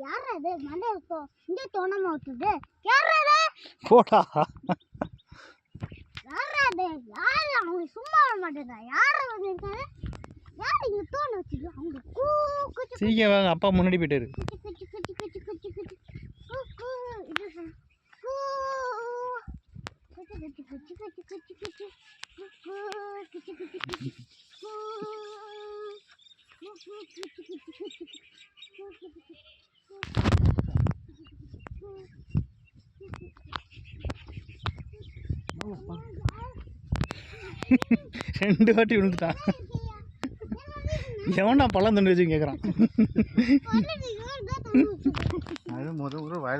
யாரது மண்டை இங்கே தோணாம விட்டுது யாரது போடா யாராது யாரு அவங்க சும்மா வர மாட்டேதா யாரை வந்திருக்காங்க யார் இங்க தோண வச்சுட்டு அவங்க சீக்கிரம் வாங்க அப்பா முன்னாடி போயிட்டாரு ரெண்டு வாட்டி விழுந்துட்டான் எவனா பழம் தண்டு வச்சு கேட்குறான் அது முதல் ஒரு வயல்